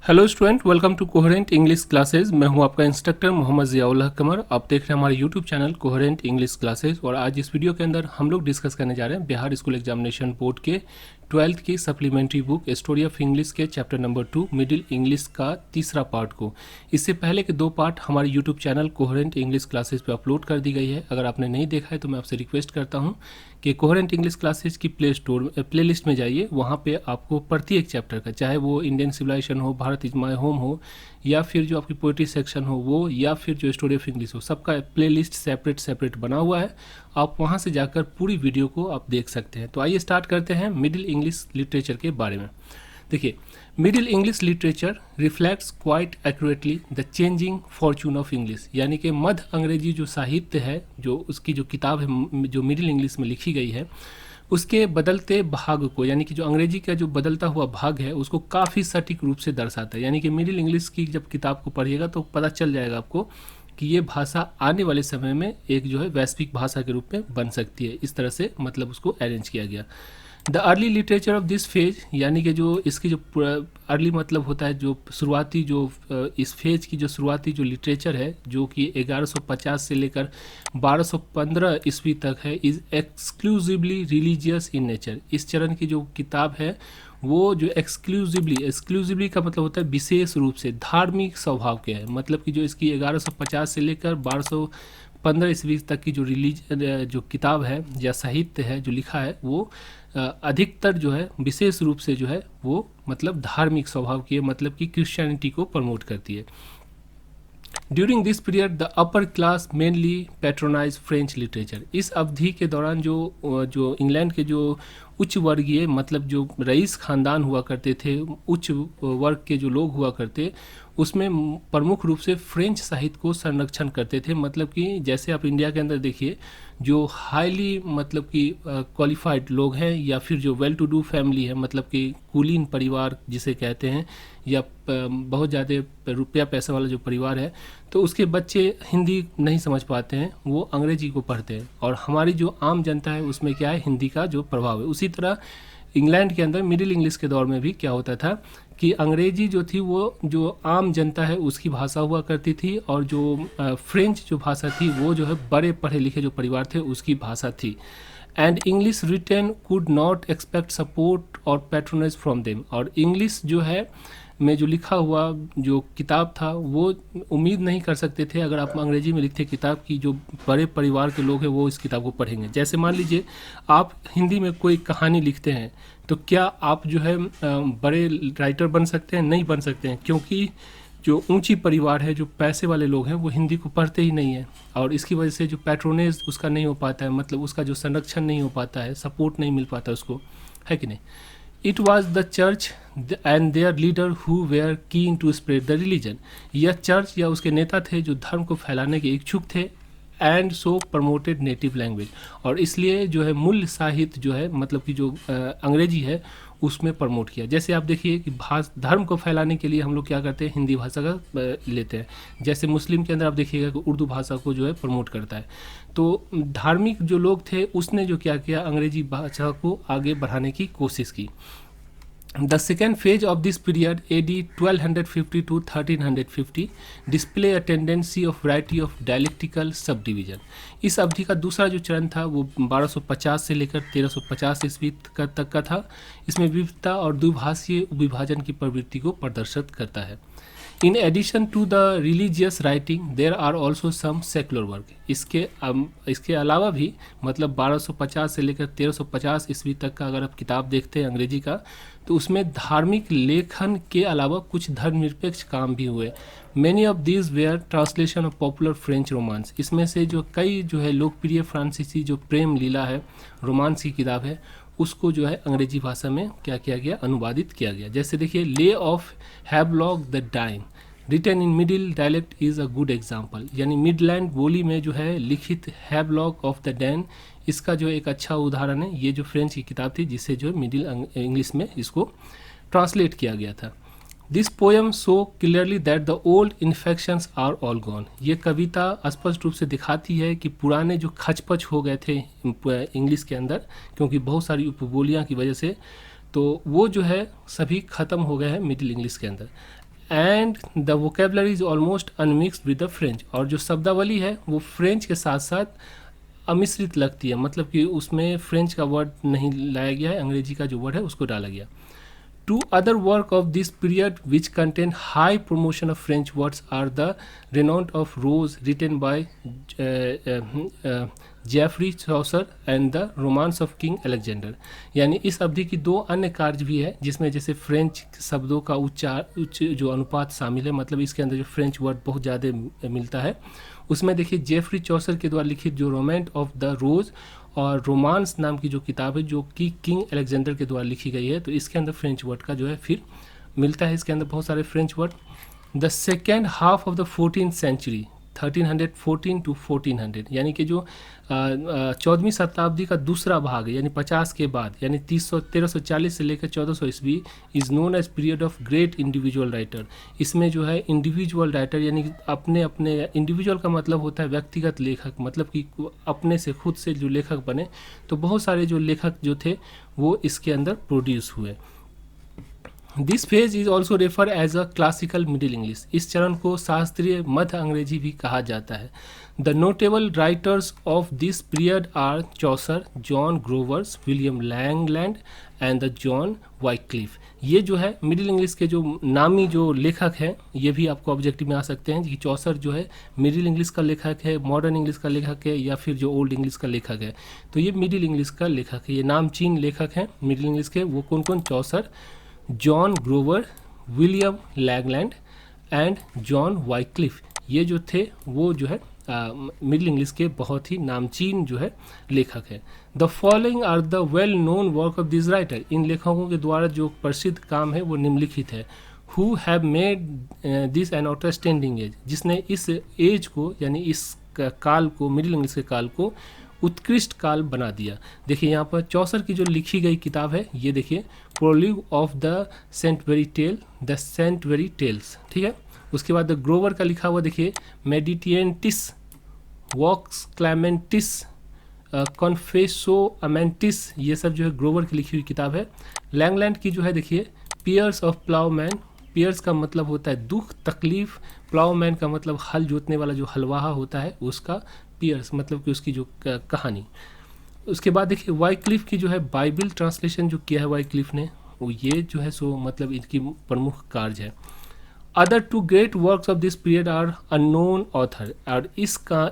Hello student, welcome to coherent English classes. मैं हूं आपका इंस्ट्रक्टर मोहम्मद ज़ियाउल्लाह कमर। आप देख रहे हैं हमारे YouTube channel coherent English classes. और आज इस वीडियो के अंदर हम लोग डिस्कस करने जा रहे हैं बिहार स्कूल एग्जामिनेशन बोर्ड के 12th की supplementary book story of English के चैप्टर नंबर 2 मिडिल इंग्लिश का तीसरा पार्ट को। इससे पहले के दो पार्ट हमारे YouTube channel coherent English classes पे अपलोड कर दी गई है। अगर आपने नहीं देखा है तो मैं आपसे रिक्वेस्ट करता हूँ कि कोहेरेंट इंग्लिश क्लासेस की प्लेलिस्ट में जाइए। वहाँ पे आपको प्रत्येक चैप्टर का, चाहे वो इंडियन सिविलाइजेशन हो, भारत इज माय होम हो, या फिर जो आपकी पोइट्री सेक्शन हो वो, या फिर जो स्टोरी ऑफ इंग्लिश हो, सबका प्लेलिस्ट सेपरेट बना हुआ है। आप वहाँ से जाकर पूरी वीडियो को आप देख सकते हैं। तो आइए स्टार्ट करते हैं मिडिल इंग्लिश लिटरेचर के बारे में। देखिए, middle English literature reflects quite accurately the changing Fortune of English, यानी कि मध्य अंग्रेजी जो साहित्य है, जो उसकी जो किताब है जो मिडिल इंग्लिश में लिखी गई है, उसके बदलते भाग को, यानी कि जो अंग्रेजी का जो बदलता हुआ भाग है उसको काफ़ी सटीक रूप से दर्शाता है। यानी कि मिडिल इंग्लिश की जब किताब को पढ़िएगा तो पता चल जाएगा आपको कि ये भाषा आने वाले समय में एक जो है वैश्विक भाषा के रूप में बन सकती है। इस तरह से मतलब उसको अरेंज किया गया। The early literature of this phase, यानी कि जो इसकी जो अर्ली मतलब होता है जो शुरुआती, जो इस फेज की जो शुरुआती जो लिटरेचर है जो कि 1150 से लेकर 1215 ईस्वी तक है, is exclusively religious in nature. इस चरण की जो किताब है वो जो एक्सक्लूसिवली का मतलब होता है विशेष रूप से धार्मिक स्वभाव के है। मतलब कि जो इसकी 1150 से लेकर 1215 ईस्वी तक की जो किताब है या साहित्य है जो लिखा है वो अधिकतर जो है विशेष रूप से जो है वो मतलब धार्मिक स्वभाव की है, मतलब कि क्रिश्चियनिटी को प्रमोट करती है। During this period the upper class mainly patronise French literature. इस अवधि के दौरान जो इंग्लैंड के जो उच्च वर्गीय, मतलब जो रईस खानदान हुआ करते थे, उच्च वर्ग के जो लोग हुआ करते, उसमें प्रमुख रूप से फ्रेंच साहित्य को संरक्षण करते थे। मतलब कि जैसे आप इंडिया के अंदर देखिए, जो हाईली मतलब कि क्वालिफाइड लोग हैं या फिर जो वेल टू डू फैमिली है, मतलब कि कुलीन परिवार जिसे कहते हैं, या बहुत ज़्यादा रुपया पैसा वाला जो परिवार है, तो उसके बच्चे हिंदी नहीं समझ पाते हैं, वो अंग्रेजी को पढ़ते हैं। और हमारी जो आम जनता है उसमें क्या है, हिंदी का जो प्रभाव है। उसी तरह इंग्लैंड के अंदर मिडिल इंग्लिश के दौर में भी क्या होता था कि अंग्रेजी जो थी वो जो आम जनता है उसकी भाषा हुआ करती थी, और जो फ्रेंच जो भाषा थी वो जो है बड़े पढ़े लिखे जो परिवार थे उसकी भाषा थी। And English written could not expect support और पैट्रोनेज फ्रॉम देम। और इंग्लिश जो है में जो लिखा हुआ जो किताब था वो उम्मीद नहीं कर सकते थे, अगर आप अंग्रेजी में लिखते किताब की, जो बड़े परिवार के लोग हैं वो इस किताब को पढ़ेंगे। जैसे मान लीजिए आप हिंदी में कोई कहानी लिखते हैं तो क्या आप जो है बड़े राइटर बन सकते हैं? नहीं बन सकते हैं, क्योंकि जो ऊंची परिवार है, जो पैसे वाले लोग हैं, वो हिंदी को पढ़ते ही नहीं है। और इसकी वजह से जो पैट्रोनेज उसका नहीं हो पाता है, मतलब उसका जो संरक्षण नहीं हो पाता है, सपोर्ट नहीं मिल पाता उसको, है कि नहीं। It was the church and their leader who were keen to spread the religion. यह चर्च या उसके नेता थे जो धर्म को फैलाने के इच्छुक थे, and so promoted native language. और इसलिए जो है मूल साहित्य जो है, मतलब कि जो अंग्रेजी है उसमें प्रमोट किया। जैसे आप देखिए कि धर्म को फैलाने के लिए हम लोग क्या करते हैं, हिंदी भाषा का लेते हैं। जैसे मुस्लिम के अंदर आप देखिएगा कि उर्दू भाषा को जो है प्रमोट करता है। तो धार्मिक जो लोग थे उसने जो क्या किया, अंग्रेजी भाषा को आगे बढ़ाने की कोशिश की। The second phase of this period, AD 1250 to 1350, display a tendency of variety of dialectical subdivision. इस अवधि का दूसरा जो चरण था वो 1250 से लेकर 1350 ईस्वी तक का था। इसमें विविधता और द्विभाषीय विभाजन की प्रवृत्ति को प्रदर्शित करता है। In addition to the religious writing there are also some secular work. इसके अलावा भी, मतलब 1250 से लेकर 1350 ईस्वी तक का अगर आप किताब देखते हैं अंग्रेजी का, तो उसमें धार्मिक लेखन के अलावा कुछ धर्मनिरपेक्ष काम भी हुए। Many of these where translation of popular French romance. इसमें से जो कई जो है लोकप्रिय फ्रांसीसी जो प्रेम लीला है, रोमांस की किताब है, उसको जो है अंग्रेजी भाषा में क्या किया गया, अनुवादित किया गया। जैसे देखिए, lay of Havelock the Dane written in middle dialect is a good example. यानी मिडलैंड बोली में जो है लिखित हैवलॉक ऑफ द डैन, इसका जो एक अच्छा उदाहरण है। ये जो फ्रेंच की किताब थी जिसे जो मिडिल इंग्लिश में इसको ट्रांसलेट किया गया था। This poem so clearly that the old infections are all gone. ये कविता स्पष्ट रूप से दिखाती है कि पुराने जो खचपच हो गए थे इंग्लिश के अंदर, क्योंकि बहुत सारी उपबोलियाँ की वजह से, तो वो जो है सभी खत्म हो गए हैं मिडिल इंग्लिश के अंदर। And the vocabulary is almost unmixed with the French, और जो शब्दावली है वो फ्रेंच के साथ साथ अमिश्रित लगती है, मतलब कि उसमें फ्रेंच का वर्ड नहीं लाया गया है, अंग्रेजी का जो वर्ड है उसको डाला गया। Two other work of this period which contain high promotion of French words are the Renault of Rose written by Geoffrey Chaucer and the romance of king Alexander. यानी इस अवधि की दो अन्य कार्य भी है जिसमें जैसे फ्रेंच शब्दों का उच्च जो अनुपात शामिल है, मतलब इसके अंदर जो फ्रेंच वर्ड बहुत ज़्यादा मिलता है, उसमें देखिए जेफरी चौसर के द्वारा लिखित जो रोमांस ऑफ द रोज और रोमांस नाम की जो किताब है जो कि किंग अलेक्जेंडर के द्वारा लिखी गई है, तो इसके अंदर फ्रेंच वर्ड का जो है फिर मिलता है, इसके अंदर बहुत सारे French word. The second half of the 14th century 1314 to 1400, यानी कि जो 14वीं शताब्दी का दूसरा भाग है, यानी 50 के बाद, यानी 1340 से लेकर 1400 ईस्वी is known as period of great individual writer. इसमें जो है इंडिविजुअल राइटर यानी कि अपने अपने, इंडिविजुअल का मतलब होता है व्यक्तिगत लेखक, मतलब कि अपने से खुद से जो लेखक बने, तो बहुत सारे जो लेखक जो थे वो इसके अंदर प्रोड्यूस हुए। This phase is also refer as a classical Middle English. इस चरण को शास्त्रीय मध्य अंग्रेजी भी कहा जाता है। The notable writers of this period are Chaucer, John Grovers, William Langland and the John Wycliffe. ये जो है मिडिल इंग्लिश के जो नामी जो लेखक हैं, ये भी आपको ऑब्जेक्टिव में आ सकते हैं कि चौसर जो है मिडिल इंग्लिश का लेखक है, मॉडर्न इंग्लिश का लेखक है, या फिर जो ओल्ड इंग्लिश का लेखक है, तो ये मिडिल इंग्लिश का लेखक है। ये नामचीन लेखक हैं मिडिल इंग्लिश के, वो कौन कौन? Chaucer, John Grover, William Langland and John Wycliffe, ये जो थे वो जो है मिडिल इंग्लिश के बहुत ही नामचीन जो है लेखक है। The following are the well known work of this writer. इन लेखकों के द्वारा जो प्रसिद्ध काम है वो निम्नलिखित है। Who have made this an outstanding age, जिसने इस एज को यानी इस काल को, मिडिल इंग्लिश के काल को उत्कृष्ट काल बना दिया। देखिए यहाँ पर चौसर की जो लिखी गई किताब है, ये देखिए prologue of the Canterbury tale, the Canterbury tales, ठीक है। उसके बाद द ग्रोवर का लिखा हुआ देखिए मेडिटिएंटिस, वॉक्स क्लेमेंटिस, कॉन्फेसो अमेंटिस, ये सब जो है ग्रोवर की लिखी हुई किताब है। लैंगलैंड की जो है देखिए पियर्स ऑफ प्लाउमैन, पियर्स का मतलब होता है दुख तकलीफ, प्लाउमैन का मतलब हल जोतने वाला जो हलवाहा होता है उसका पियर्स, मतलब कि उसकी जो कहानी। उसके बाद देखिए वाइक्लिफ की जो है बाइबल ट्रांसलेशन जो किया है वाइक्लिफ ने, वो ये जो है सो मतलब इनकी प्रमुख कार्य है। Other two great works of this period are unknown author, और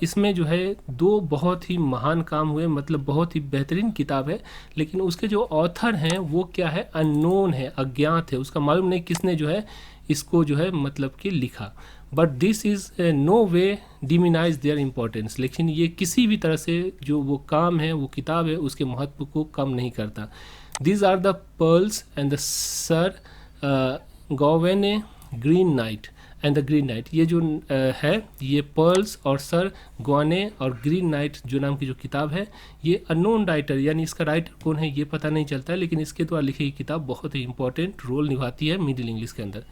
इसमें जो है दो बहुत ही महान काम हुए, मतलब बहुत ही बेहतरीन किताब है, लेकिन उसके जो ऑथर हैं वो क्या है? अननोन है, अज्ञात है, उसका मालूम नहीं किसने जो है इसको जो है मतलब कि लिखा। But this is no way diminish their importance, लेकिन ये किसी भी तरह से जो वो काम है, वो किताब है, उसके महत्व को कम नहीं करता। These are the pearls and the Sir Gawain Green Knight and the Green Knight. ये जो है ये पर्ल्स और सर ग्वाने और ग्रीन नाइट जो नाम की जो किताब है, ये अननोन राइटर, यानी इसका राइटर कौन है ये पता नहीं चलता है, लेकिन इसके द्वारा लिखी गई किताब बहुत ही इंपॉर्टेंट रोल निभाती है मिडिल इंग्लिश के अंदर।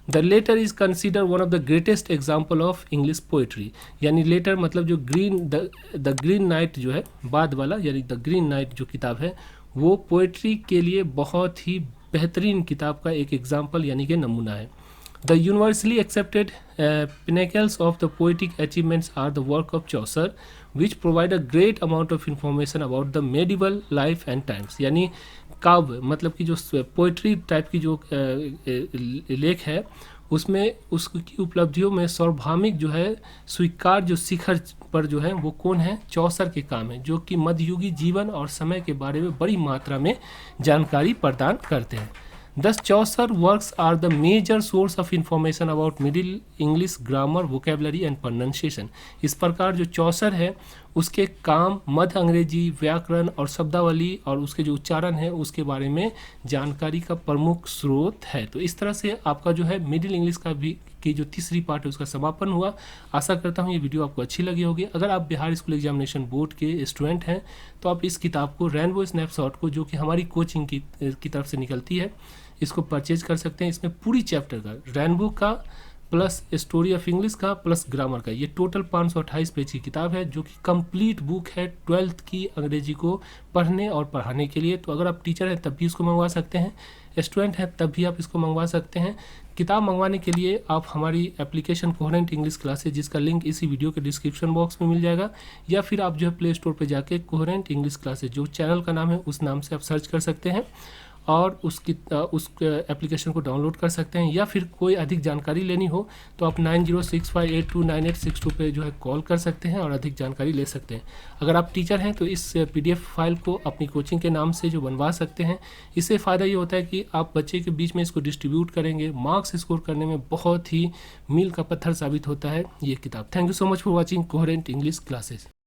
The latter is consider one of the greatest example of English poetry, यानी लेटर मतलब जो द ग्रीन नाइट जो है बाद वाला, यानी द ग्रीन नाइट जो किताब है वो पोइट्री के लिए बहुत ही बेहतरीन किताब का एक एग्जाम्पल यानी कि नमूना है। The universally accepted pinnacles of the poetic achievements are the work of Chaucer, which provide a great amount of information about the medieval life and times। यानी काव्य मतलब कि जो पोइट्री टाइप की जो लेख है उसमें उसकी उपलब्धियों में सार्वभौमिक जो है स्वीकार जो शिखर पर जो है वो कौन है? चौसर के काम है, जो कि मध्ययुगी जीवन और समय के बारे में बड़ी मात्रा में जानकारी प्रदान करते हैं। Thus Chaucer works are the major source of information about Middle English grammar, vocabulary and pronunciation। इस प्रकार जो चौसर है उसके काम मध्य अंग्रेजी व्याकरण और शब्दावली और उसके जो उच्चारण है उसके बारे में जानकारी का प्रमुख स्रोत है। तो इस तरह से आपका जो है मिडिल इंग्लिश का भी की जो तीसरी पार्ट है उसका समापन हुआ। आशा करता हूँ ये वीडियो आपको अच्छी लगी होगी। अगर आप बिहार स्कूल एग्जामिनेशन बोर्ड के स्टूडेंट हैं तो आप इस किताब को रेनबो स्नैपशॉट को, जो कि हमारी कोचिंग की तरफ से निकलती है, इसको परचेज कर सकते हैं। इसमें पूरी चैप्टर का रेनबो का प्लस स्टोरी ऑफ इंग्लिश का प्लस ग्रामर का, ये टोटल 528 पेज की किताब है जो कि कंप्लीट बुक है 12th की अंग्रेजी को पढ़ने और पढ़ाने के लिए। तो अगर आप टीचर हैं तब भी इसको मंगवा सकते हैं, स्टूडेंट हैं तब भी आप इसको मंगवा सकते हैं। किताब मंगवाने के लिए आप हमारी एप्लीकेशन कोहेरेंट इंग्लिश क्लासेज, जिसका लिंक इसी वीडियो के डिस्क्रिप्शन बॉक्स में मिल जाएगा, या फिर आप जो है प्ले स्टोर पर जाके कोहेरेंट इंग्लिश क्लासेज जो चैनल का नाम है उस नाम से आप सर्च कर सकते हैं और उस एप्लीकेशन को डाउनलोड कर सकते हैं। या फिर कोई अधिक जानकारी लेनी हो तो आप 9065829862 पे जो है कॉल कर सकते हैं और अधिक जानकारी ले सकते हैं। अगर आप टीचर हैं तो इस PDF फाइल को अपनी कोचिंग के नाम से जो बनवा सकते हैं। इससे फ़ायदा ये होता है कि आप बच्चे के बीच में इसको डिस्ट्रीब्यूट करेंगे, मार्क्स स्कोर करने में बहुत ही मील का पत्थर साबित होता है ये किताब। Thank you so much for watching coherent English classes.